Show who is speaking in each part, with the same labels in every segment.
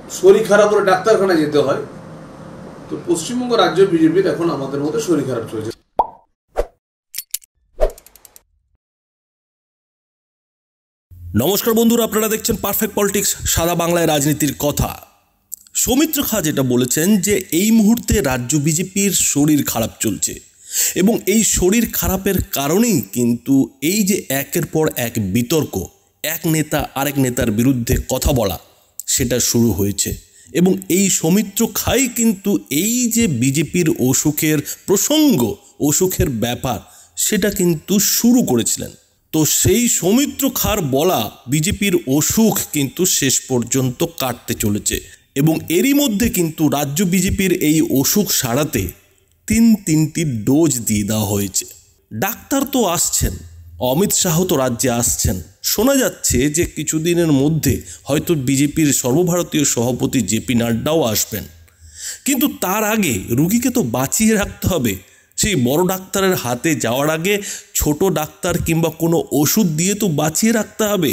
Speaker 1: শরীর খারাপ করে ডাক্তারখানায় যেতে হয়। তো পশ্চিমবঙ্গ রাজ্য বিজেপির এখন আমাদের মধ্যে শরীর খারাপ চলছে।
Speaker 2: নমস্কার বন্ধুরা, আপনারা দেখছেন পারফেক্ট পলিটিক্স, সাদা বাংলায় রাজনীতির কথা। সৌমিত্র খাঁ যেটা বলেছেন যে এই মুহূর্তে রাজ্য বিজেপির শরীর খারাপ চলছে এবং এই শরীর খারাপের কারণেই কিন্তু এই যে একের পর এক বিতর্ক, এক নেতা আরেক নেতার বিরুদ্ধে কথা বলা, সেটা শুরু হয়েছে। এবং এই সৌমিত্র খাঁই কিন্তু এই যে বিজেপির অসুখের প্রসঙ্গ, অসুখের ব্যাপার, সেটা কিন্তু শুরু করেছিলেন। তো সেই সৌমিত্র খাঁর বলা বিজেপির অসুখ কিন্তু শেষ পর্যন্ত কাটতে চলেছে এবং এরই মধ্যে কিন্তু রাজ্য বিজেপির এই অসুখ সারাতে তিনটি ডোজ দিয়ে দেওয়া হয়েছে। ডাক্তার তো আসছেন, অমিত শাহ তো রাজ্যে আসছেন, শোনা যাচ্ছে যে কিছুদিনের মধ্যে হয়তো বিজেপির সর্বভারতীয় সভাপতি জেপি নাড্ডাও আসবেন। কিন্তু তার আগে রুগীকে তো বাঁচিয়ে রাখতে হবে। সেই বড় ডাক্তারের হাতে যাওয়ার আগে ছোট ডাক্তার কিংবা কোনো ওষুধ দিয়ে তো বাঁচিয়ে রাখতে হবে।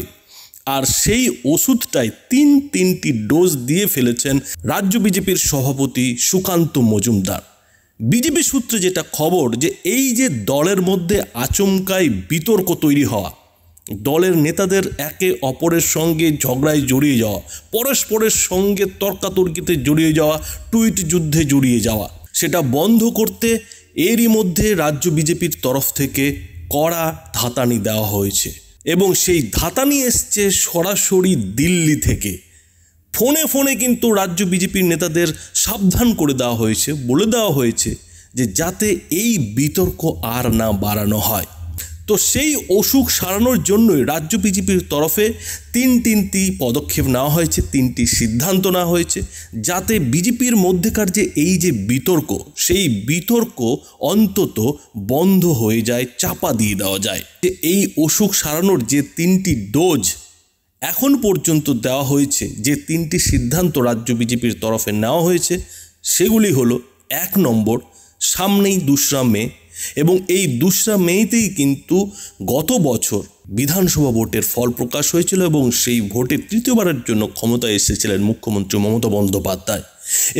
Speaker 2: আর সেই ওষুধটাই তিনটি ডোজ দিয়ে ফেলেছেন রাজ্য বিজেপির সভাপতি সুকান্ত মজুমদার। বিজেপি সূত্রে যেটা খবর, যে এই যে দলের মধ্যে আচমকাই বিতর্ক তৈরি হওয়া, দলের নেতাদের একে অপরের সঙ্গে ঝগড়ায় জড়িয়ে যাওয়া, পরস্পরের সঙ্গে তর্কাতর্কিতে জড়িয়ে যাওয়া, টুইট যুদ্ধে জড়িয়ে যাওয়া, সেটা বন্ধ করতে এরই মধ্যে রাজ্য বিজেপির তরফ থেকে কড়া ধাতানি দেওয়া হয়েছে। এবং সেই ধাতানি এসছে সরাসরি দিল্লি থেকে। ফোনে ফোনে কিন্তু রাজ্য বিজেপির নেতাদের সাবধান করে দেওয়া হয়েছে, বলে দেওয়া হয়েছে যে যাতে এই বিতর্ক আর না বাড়ানো হয়। তো সেই অসুখ সারানোর জন্যই রাজ্য বিজেপির তরফে তিনটি পদক্ষেপ নেওয়া হয়েছে, তিনটি সিদ্ধান্ত নেওয়া হয়েছে, যাতে বিজেপির মধ্যেকার যে এই যে বিতর্ক, সেই বিতর্ক অন্তত বন্ধ হয়ে যায়, চাপা দিয়ে দেওয়া যায়। যে এই অসুখ সারানোর যে তিনটি ডোজ এখন পর্যন্ত দেওয়া হয়েছে, যে তিনটি সিদ্ধান্ত রাজ্য বিজেপির তরফে নেওয়া হয়েছে, সেগুলি হলো 1 নম্বর, সামনেই 2রা মে, এবং এই 2রা মেতেই কিন্তু গত বছর বিধানসভা ভোটের ফল প্রকাশ হয়েছিল এবং সেই ভোটে তৃতীয়বারের জন্য ক্ষমতায় এসেছিলেন মুখ্যমন্ত্রী মমতা বন্দ্যোপাধ্যায়।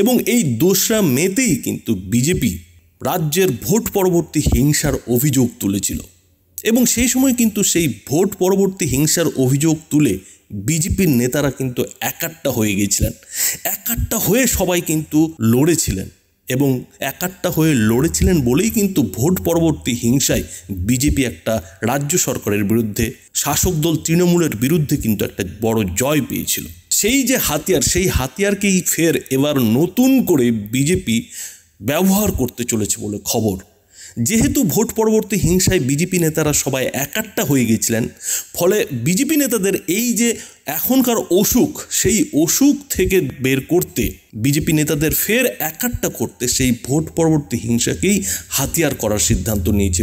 Speaker 2: এবং এই 2রা মেতেই কিন্তু বিজেপি রাজ্যের ভোট পরবর্তী হিংসার অভিযোগ তুলেছিল এবং সেই সময় কিন্তু সেই ভোট পরবর্তী হিংসার অভিযোগ তুলে বিজেপির নেতারা কিন্তু একাট্টা হয়ে গিয়েছিলেন। একাট্টা হয়ে সবাই কিন্তু লড়েছিলেন এবং একাট্টা হয়ে লড়েছিলেন বলেই কিন্তু ভোট পরবর্তী হিংসায় বিজেপি একটা রাজ্য সরকারের বিরুদ্ধে, শাসক দল তৃণমূলের বিরুদ্ধে কিন্তু একটা বড় জয় পেয়েছিল। সেই যে হাতিয়ার, সেই হাতিয়ারকেই ফের এবার নতুন করে বিজেপি ব্যবহার করতে চলেছে বলে খবর। যেহেতু ভোট পরবর্তী হিংসায় বিজেপি নেতারা সবাই একাট্টা হয়ে গেছিলেন, ফলে বিজেপি নেতাদের এই যে এখনকার অসুখ, সেই অসুখ থেকে বের করতে, বিজেপি নেতাদের ফের একাট্টা করতে সেই ভোট পরবর্তী হিংসাকেই হাতিয়ার করার সিদ্ধান্ত নিয়েছে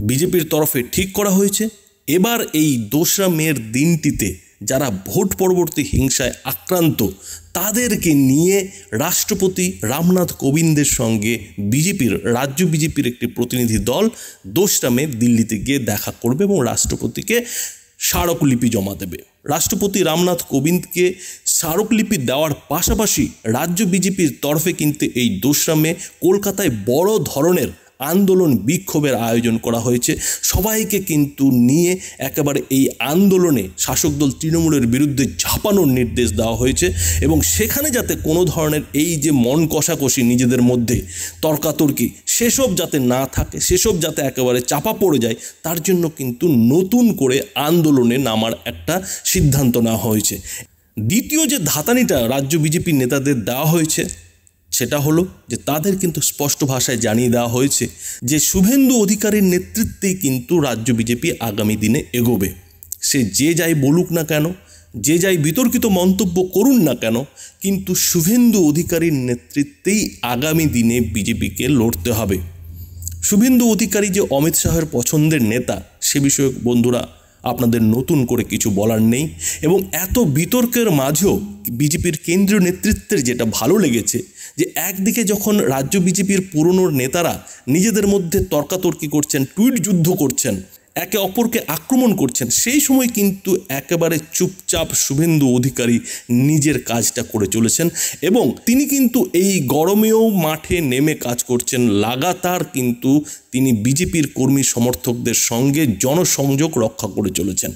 Speaker 2: বিজেপির তরফে ঠিক করা হয়েছে। এবার এই 2রা মের দিনটিতে যারা ভোট পরবর্তী হিংসায় আক্রান্ত, তাদেরকে নিয়ে রাষ্ট্রপতি রামনাথ কোবিন্দের সঙ্গে রাজ্য বিজেপির একটি প্রতিনিধি দল 2রা মে দিল্লিতে গিয়ে দেখা করবে এবং রাষ্ট্রপতিকে স্মারকলিপি জমা দেবে। রাষ্ট্রপতি রামনাথ কোবিন্দকে স্মারকলিপি দেওয়ার পাশাপাশি রাজ্য বিজেপির তরফে কিন্তু এই 2রা মে কলকাতায় বড় ধরনের আন্দোলন বিক্ষোভের আয়োজন করা হয়েছে। সবাইকে কিন্তু নিয়ে একেবারে এই আন্দোলনে শাসক দল তৃণমূলের বিরুদ্ধে ঝাঁপানোর নির্দেশ দেওয়া হয়েছে এবং সেখানে যাতে কোনো ধরনের এই যে মন কষাকষি, নিজেদের মধ্যে তর্কাতর্কি, সেসব যাতে না থাকে, সেসব যাতে একেবারে চাপা পড়ে যায়, তার জন্য কিন্তু নতুন করে আন্দোলনে নামার একটা সিদ্ধান্ত নেওয়া হয়েছে। দ্বিতীয় যে ধাতানিটা রাজ্য বিজেপির নেতাদের দেওয়া হয়েছে, সেটা হলো যে তাদের কিন্তু স্পষ্ট ভাষায় জানিয়ে দেওয়া হয়েছে যে শুভেন্দু অধিকারীর নেতৃত্বেই কিন্তু রাজ্য বিজেপি আগামী দিনে এগোবে। সে যে যাই বলুক না কেন, যে যাই বিতর্কিত মন্তব্য করুন না কেন, কিন্তু শুভেন্দু অধিকারীর নেতৃত্বেই আগামী দিনে বিজেপিকে লড়তে হবে। শুভেন্দু অধিকারী যে অমিত শাহের পছন্দের নেতা, সে বিষয়ে বন্ধুরা আপনাদের নতুন করে কিছু বলার নেই। এবং এত বিতর্কের মাঝেও বিজেপির কেন্দ্রীয় নেতৃত্বের যেটা ভালো লেগেছে, যে একদিকে যখন রাজ্য বিজেপির পুরনো নেতারা নিজেদের মধ্যে তর্কাতর্কি করছেন, টুইট যুদ্ধ করছেন, একে অপরকে আক্রমণ করছেন, সেই সময় কিন্তু একেবারে চুপচাপ শুভেন্দু অধিকারী নিজের কাজটা করে চলেছেন এবং তিনি কিন্তু এই গরমেও মাঠে নেমে কাজ করছেন। লাগাতার কিন্তু তিনি বিজেপির কর্মী সমর্থকদের সঙ্গে জনসংযোগ রক্ষা করে চলেছেন।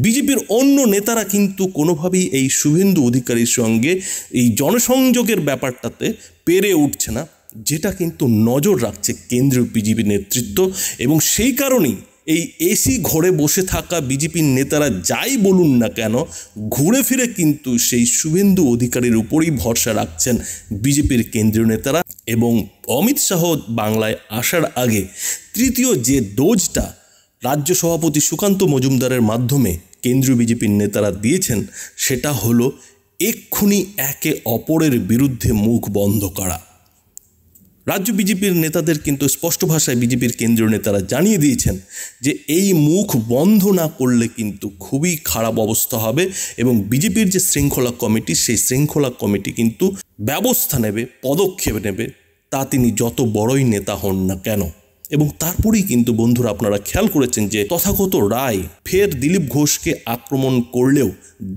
Speaker 2: বিজেপির অন্য নেতারা কিন্তু কোনোভাবেই এই শুভেন্দু অধিকারীর সঙ্গে এই জনসংযোগের ব্যাপারটাতে পেরে উঠছে না, যেটা কিন্তু নজর রাখছে কেন্দ্রীয় বিজেপি নেতৃত্ব। এবং সেই কারণেই এই এসি ঘরে বসে থাকা বিজেপির নেতারা যাই বলুন না কেন, ঘুরে ফিরে কিন্তু সেই শুভেন্দু অধিকারীর উপরেই ভরসা রাখছেন বিজেপির কেন্দ্রীয় নেতারা। এবং অমিত শাহ বাংলায় আসার আগে তৃতীয় যে ডোজটা রাজ্য সভাপতি সুকান্ত মজুমদারের মাধ্যমে কেন্দ্রীয় বিজেপির নেতারা দিয়েছেন, সেটা হলো এক্ষুনি একে অপরের বিরুদ্ধে মুখ বন্ধ করা। রাজ্য বিজেপির নেতাদের কিন্তু স্পষ্ট ভাষায় বিজেপির কেন্দ্রীয় নেতারা জানিয়ে দিয়েছেন যে এই মুখ বন্ধ না করলে কিন্তু খুবই খারাপ অবস্থা হবে এবং বিজেপির যে শৃঙ্খলা কমিটি, সেই শৃঙ্খলা কমিটি কিন্তু ব্যবস্থা নেবে, পদক্ষেপ নেবে, তা তিনি যত বড়ই নেতা হন না কেন। এবং তারপরেই কিন্তু বন্ধুরা আপনারা খেয়াল করেছেন যে তথাগত রায় ফের দিলীপ ঘোষকে আক্রমণ করলেও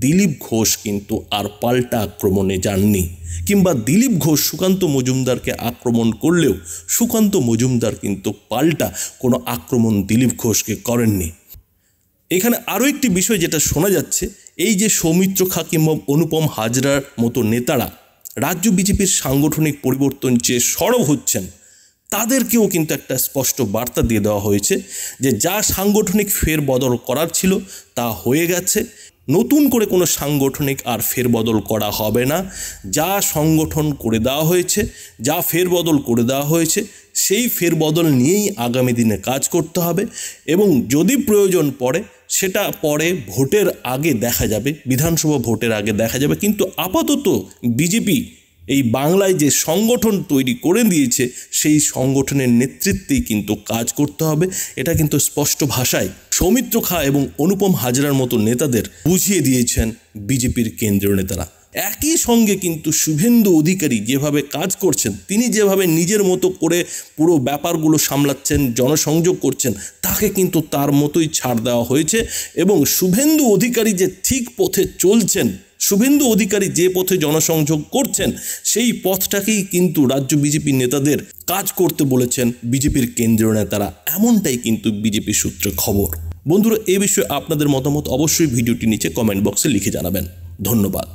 Speaker 2: দিলীপ ঘোষ কিন্তু আর পাল্টা আক্রমণে যাননি, কিংবা দিলীপ ঘোষ সুকান্ত মজুমদারকে আক্রমণ করলেও সুকান্ত মজুমদার কিন্তু পাল্টা কোনো আক্রমণ দিলীপ ঘোষকে করেননি। এখানে আরও একটি বিষয় যেটা শোনা যাচ্ছে, এই যে সৌমিত্র খাঁ কিংবা অনুপম হাজরার মতো নেতারা রাজ্য বিজেপির সাংগঠনিক পরিবর্তন চেয়ে সরব হচ্ছেন, তাদেরকেও কিন্তু একটা স্পষ্ট বার্তা দিয়ে দেওয়া হয়েছে যে যা সাংগঠনিক ফেরবদল করার ছিল তা হয়ে গেছে, নতুন করে কোনো সাংগঠনিক আর ফেরবদল করা হবে না। যা সংগঠন করে দেওয়া হয়েছে, যা ফেরবদল করে দেওয়া হয়েছে, সেই ফেরবদল নিয়েই আগামী দিনে কাজ করতে হবে এবং যদি প্রয়োজন পড়ে সেটা পরে ভোটের আগে দেখা যাবে, বিধানসভা ভোটের আগে দেখা যাবে। কিন্তু আপাতত বিজেপি এই বাংলায় যে সংগঠন তৈরি করে দিয়েছে, সেই সংগঠনের নেতৃত্বেই কিন্তু কাজ করতে হবে। এটা কিন্তু স্পষ্ট ভাষায় সৌমিত্র খাঁ এবং অনুপম হাজরার মতো নেতাদের বুঝিয়ে দিয়েছেন বিজেপির কেন্দ্রীয় নেতারা। একই সঙ্গে কিন্তু শুভেন্দু অধিকারী যেভাবে কাজ করছেন, তিনি যেভাবে নিজের মতো করে পুরো ব্যাপারগুলো সামলাচ্ছেন, জনসংযোগ করছেন, তাকে কিন্তু তার মতোই ছাড় দেওয়া হয়েছে। এবং শুভেন্দু অধিকারী যে ঠিক পথে চলছেন, শুভেন্দু অধিকারী যে পথে জনসংযোগ করছেন, সেই পথটাকেই কিন্তু রাজ্য বিজেপি নেতাদের কাজ করতে বলেছেন বিজেপির কেন্দ্রীয় নেতারা, এমনটাই কিন্তু বিজেপি সূত্রে খবর। বন্ধুরা, এই বিষয়ে আপনাদের মতামত অবশ্যই ভিডিওটি নিচে কমেন্ট বক্সে লিখে জানাবেন। ধন্যবাদ।